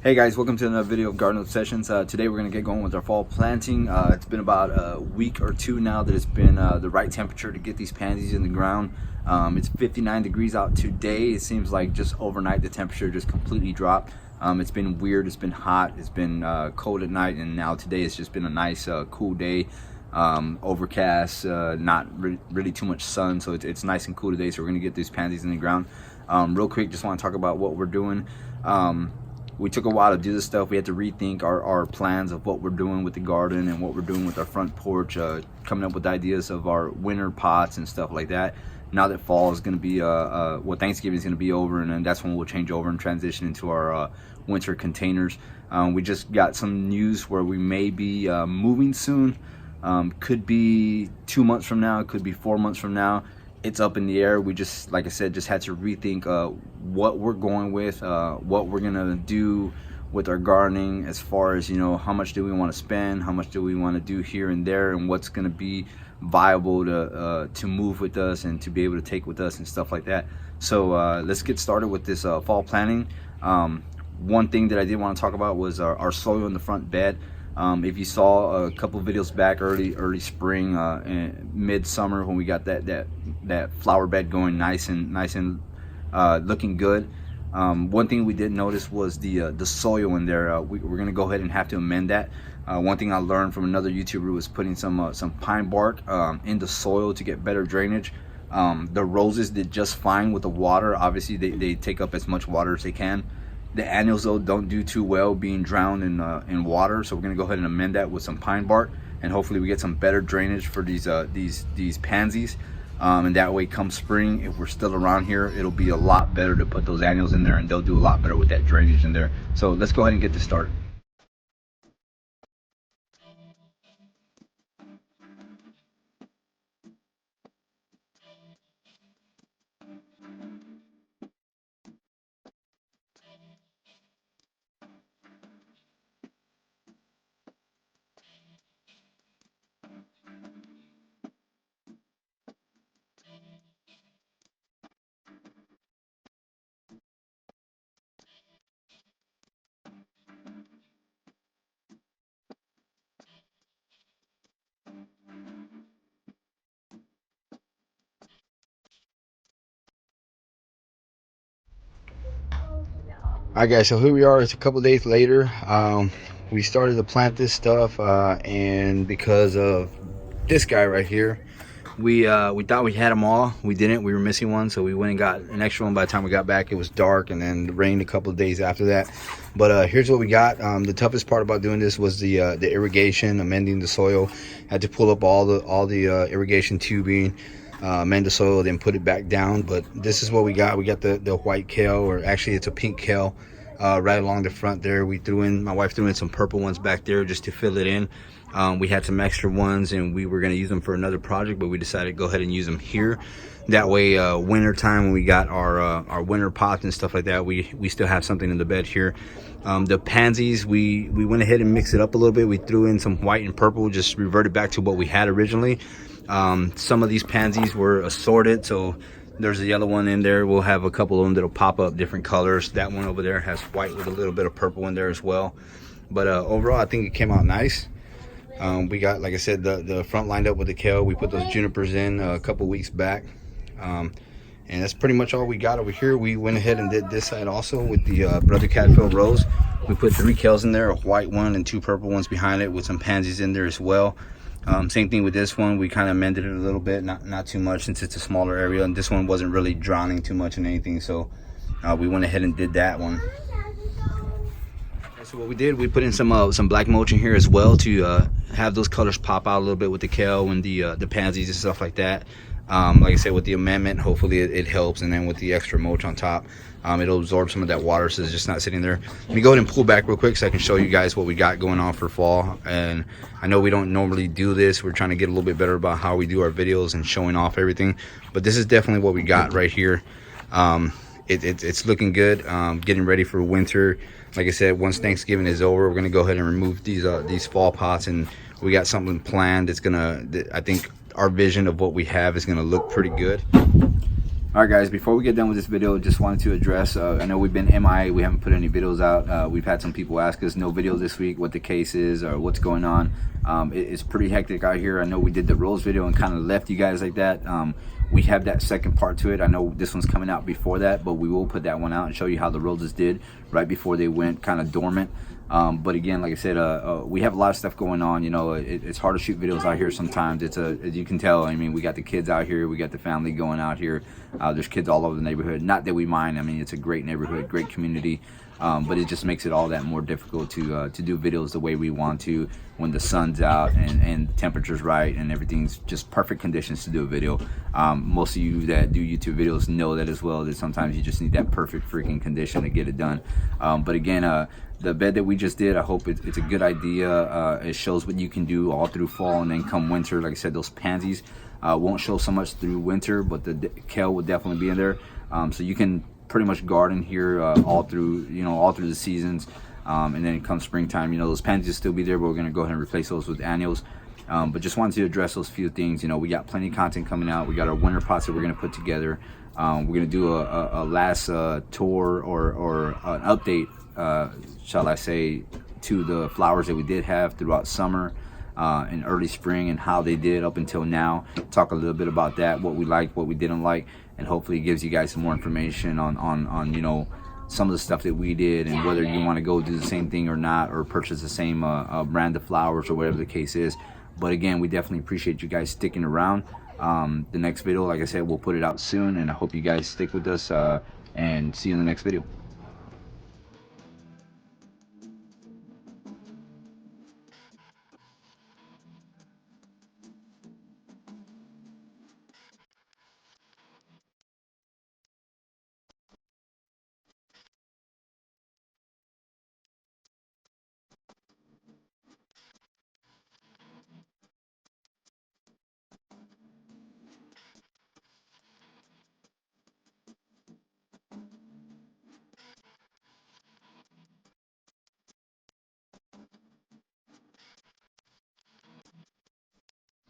Hey guys, welcome to another video of Garden Obsessions. Today we're going to get going with our fall planting. It's been about a week or two now that it's been the right temperature to get these pansies in the ground. It's 59 degrees out today. It seems like just overnight the temperature just completely dropped. It's been weird, it's been hot, it's been cold at night, and now today it's just been a nice cool day. Overcast, not really too much sun, so it's nice and cool today. So we're going to get these pansies in the ground. Real quick, just want to talk about what we're doing. We took a while to do this stuff. We had to rethink our plans of what we're doing with the garden and what we're doing with our front porch, coming up with ideas of our winter pots and stuff like that. Now that fall is going to be, Thanksgiving is going to be over, and then that's when we'll change over and transition into our winter containers. We just got some news where we may be moving soon. Could be 2 months from now, could be 4 months from now. It's up in the air. We just, like I said, just had to rethink what we're going with, what we're gonna do with our gardening, as far as, you know, how much do we want to spend, how much do we want to do here and there, and what's gonna be viable to move with us and to be able to take with us and stuff like that. So let's get started with this fall planting. One thing that I did want to talk about was our soil in the front bed. If you saw a couple videos back, early spring, midsummer, when we got that flower bed going nice and looking good. One thing we did notice was the soil in there. We're gonna go ahead and have to amend that. One thing I learned from another YouTuber was putting some pine bark in the soil to get better drainage. The roses did just fine with the water. Obviously they take up as much water as they can. The annuals though don't do too well being drowned in water, so we're gonna go ahead and amend that with some pine bark, and hopefully we get some better drainage for these pansies. And that way, come spring, if we're still around here, it'll be a lot better to put those annuals in there, and they'll do a lot better with that drainage in there. So let's go ahead and get this started. All right, guys, so here we are. It's a couple days later. We started to plant this stuff, and because of this guy right here, we thought we had them all. We didn't. We were missing one, so we went and got an extra one. By the time we got back, it was dark, and then it rained a couple of days after that. But here's what we got. The toughest part about doing this was the irrigation, amending the soil. Had to pull up all the irrigation tubing, amend the soil, then put it back down. But this is what we got. We got the white kale, or actually it's a pink kale, right along the front there. My wife threw in some purple ones back there just to fill it in. We had some extra ones, and we were going to use them for another project, but we decided to go ahead and use them here. That way, winter time, when we got our winter pots and stuff like that, we still have something in the bed here. The pansies, we went ahead and mixed it up a little bit. We threw in some white and purple, just reverted back to what we had originally. Some of these pansies were assorted, so there's a yellow one in there. We'll have a couple of them that'll pop up different colors. That one over there has white with a little bit of purple in there as well. But overall, I think it came out nice. We got, like I said, the front lined up with the kale. We put those junipers in a couple weeks back, and that's pretty much all we got over here. We went ahead and did this side also with the Brother Cadfael Rose. We put 3 kales in there, a white one and 2 purple ones behind it, with some pansies in there as well. Same thing with this one. We kind of amended it a little bit, not too much, since it's a smaller area, and this one wasn't really drowning too much in anything, so we went ahead and did that one. So what we did, we put in some black mulch in here as well to have those colors pop out a little bit with the kale and the pansies and stuff like that. Like I said, with the amendment, hopefully it helps, and then with the extra mulch on top, it'll absorb some of that water, so it's just not sitting there. Let me go ahead and pull back real quick so I can show you guys what we got going on for fall. And I know we don't normally do this. We're trying to get a little bit better about how we do our videos and showing off everything, but this is definitely what we got right here. It's looking good, getting ready for winter. Like I said, once Thanksgiving is over, we're gonna go ahead and remove these fall pots, and we got something planned. I think our vision of what we have is gonna look pretty good. All right, guys, before we get done with this video, just wanted to address, I know we've been MIA, we haven't put any videos out. We've had some people ask us no video this week, what the case is or what's going on. It's pretty hectic out here. I know we did the Rose video and kind of left you guys like that. We have that second part to it. I know this one's coming out before that, but we will put that one out and show you how the Roses did right before they went kind of dormant. But again, like I said, we have a lot of stuff going on. You know, it's hard to shoot videos out here sometimes. As you can tell, I mean, we got the kids out here, we got the family going out here. There's kids all over the neighborhood. Not that we mind. I mean, it's a great neighborhood, great community. But it just makes it all that more difficult to do videos the way we want to when the sun's out and the temperature's right and everything's just perfect conditions to do a video. Most of you that do YouTube videos know that as well, that sometimes you just need that perfect freaking condition to get it done. But again, the bed that we just did, I hope it's a good idea. It shows what you can do all through fall, and then come winter, like I said, those pansies won't show so much through winter, but the kale will definitely be in there. So you can pretty much garden here all through, all through the seasons. And then it comes springtime, those pansies will still be there, but we're gonna go ahead and replace those with annuals. But just wanted to address those few things. We got plenty of content coming out. We got our winter pots that we're gonna put together. We're gonna do a last tour or an update, shall I say, to the flowers that we did have throughout summer and early spring, and how they did up until now. Talk a little bit about that, what we liked, what we didn't like, and hopefully it gives you guys some more information on some of the stuff that we did, and whether you want to go do the same thing or not, or purchase the same brand of flowers or whatever the case is. But again, we definitely appreciate you guys sticking around. The next video, like I said, we'll put it out soon, and I hope you guys stick with us and see you in the next video.